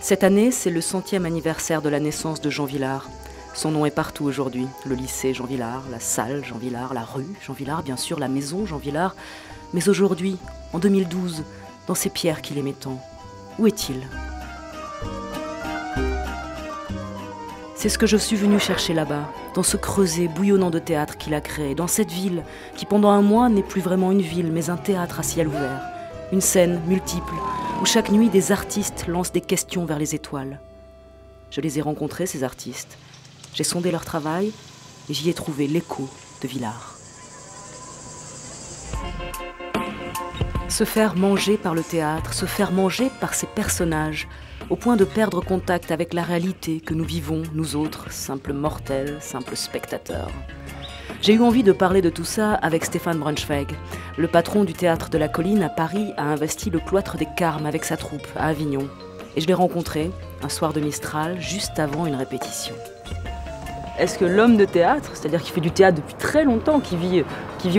Cette année, c'est le 100e anniversaire de la naissance de Jean Vilar. Son nom est partout aujourd'hui. Le lycée Jean Vilar, la salle Jean Vilar, la rue Jean Vilar, bien sûr, la maison Jean Vilar. Mais aujourd'hui, en 2012, dans ces pierres qu'il aimait tant, où est-il? C'est ce que je suis venue chercher là-bas, dans ce creuset bouillonnant de théâtre qu'il a créé, dans cette ville qui pendant un mois n'est plus vraiment une ville, mais un théâtre à ciel ouvert. Une scène multiple, où chaque nuit des artistes lancent des questions vers les étoiles. Je les ai rencontrés, ces artistes. J'ai sondé leur travail et j'y ai trouvé l'écho de Vilar. Se faire manger par le théâtre, se faire manger par ses personnages, au point de perdre contact avec la réalité que nous vivons, nous autres, simples mortels, simples spectateurs. J'ai eu envie de parler de tout ça avec Stéphane Braunschweig. Le patron du théâtre de la Colline à Paris a investi le cloître des Carmes avec sa troupe à Avignon. Et je l'ai rencontré un soir de Mistral, juste avant une répétition. Est-ce que l'homme de théâtre, c'est-à-dire qui fait du théâtre depuis très longtemps, qui vit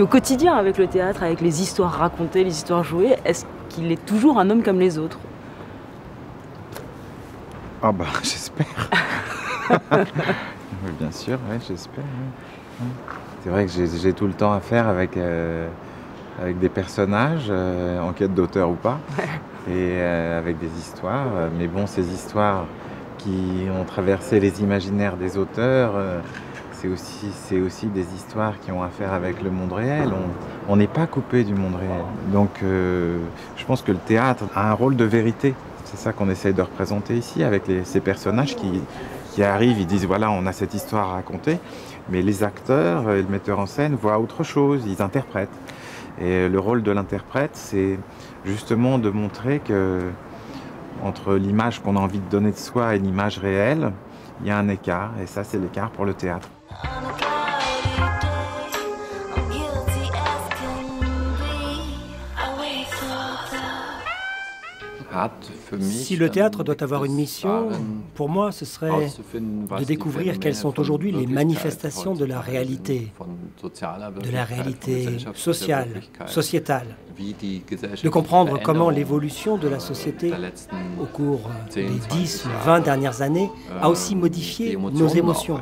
au quotidien avec le théâtre, avec les histoires racontées, les histoires jouées, est-ce qu'il est toujours un homme comme les autres? Ah bah j'espère. Oui, bien sûr, ouais, j'espère. Ouais. C'est vrai que j'ai tout le temps à faire avec des personnages, en quête d'auteur ou pas, et avec des histoires. Mais bon, ces histoires qui ont traversé les imaginaires des auteurs, c'est aussi des histoires qui ont à faire avec le monde réel. On n'est pas coupé du monde réel. Donc je pense que le théâtre a un rôle de vérité. C'est ça qu'on essaye de représenter ici avec ces personnages qui arrivent, ils disent voilà, on a cette histoire à raconter, mais les acteurs et le metteur en scène voient autre chose, ils interprètent. Et le rôle de l'interprète, c'est justement de montrer que entre l'image qu'on a envie de donner de soi et l'image réelle, il y a un écart, et ça c'est l'écart pour le théâtre. Si le théâtre doit avoir une mission, pour moi, ce serait de découvrir quelles sont aujourd'hui les manifestations de la réalité sociale, sociétale, de comprendre comment l'évolution de la société au cours des 10 ou 20 dernières années a aussi modifié nos émotions.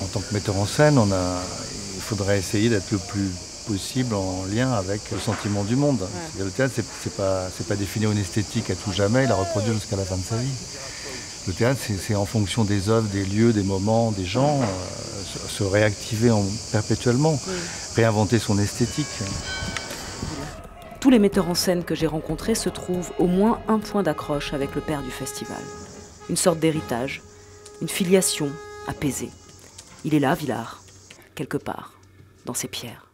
En tant que metteur en scène, il faudrait essayer d'être le plus possible en lien avec le sentiment du monde. Ouais. Le théâtre, c'est pas définir une esthétique à tout jamais et la reproduire jusqu'à la fin de sa vie. Le théâtre, c'est en fonction des œuvres, des lieux, des moments, des gens, se réactiver perpétuellement, réinventer son esthétique. Tous les metteurs en scène que j'ai rencontrés se trouvent au moins un point d'accroche avec le père du festival. Une sorte d'héritage, une filiation apaisée. Il est là, Vilar, quelque part, dans ses pierres.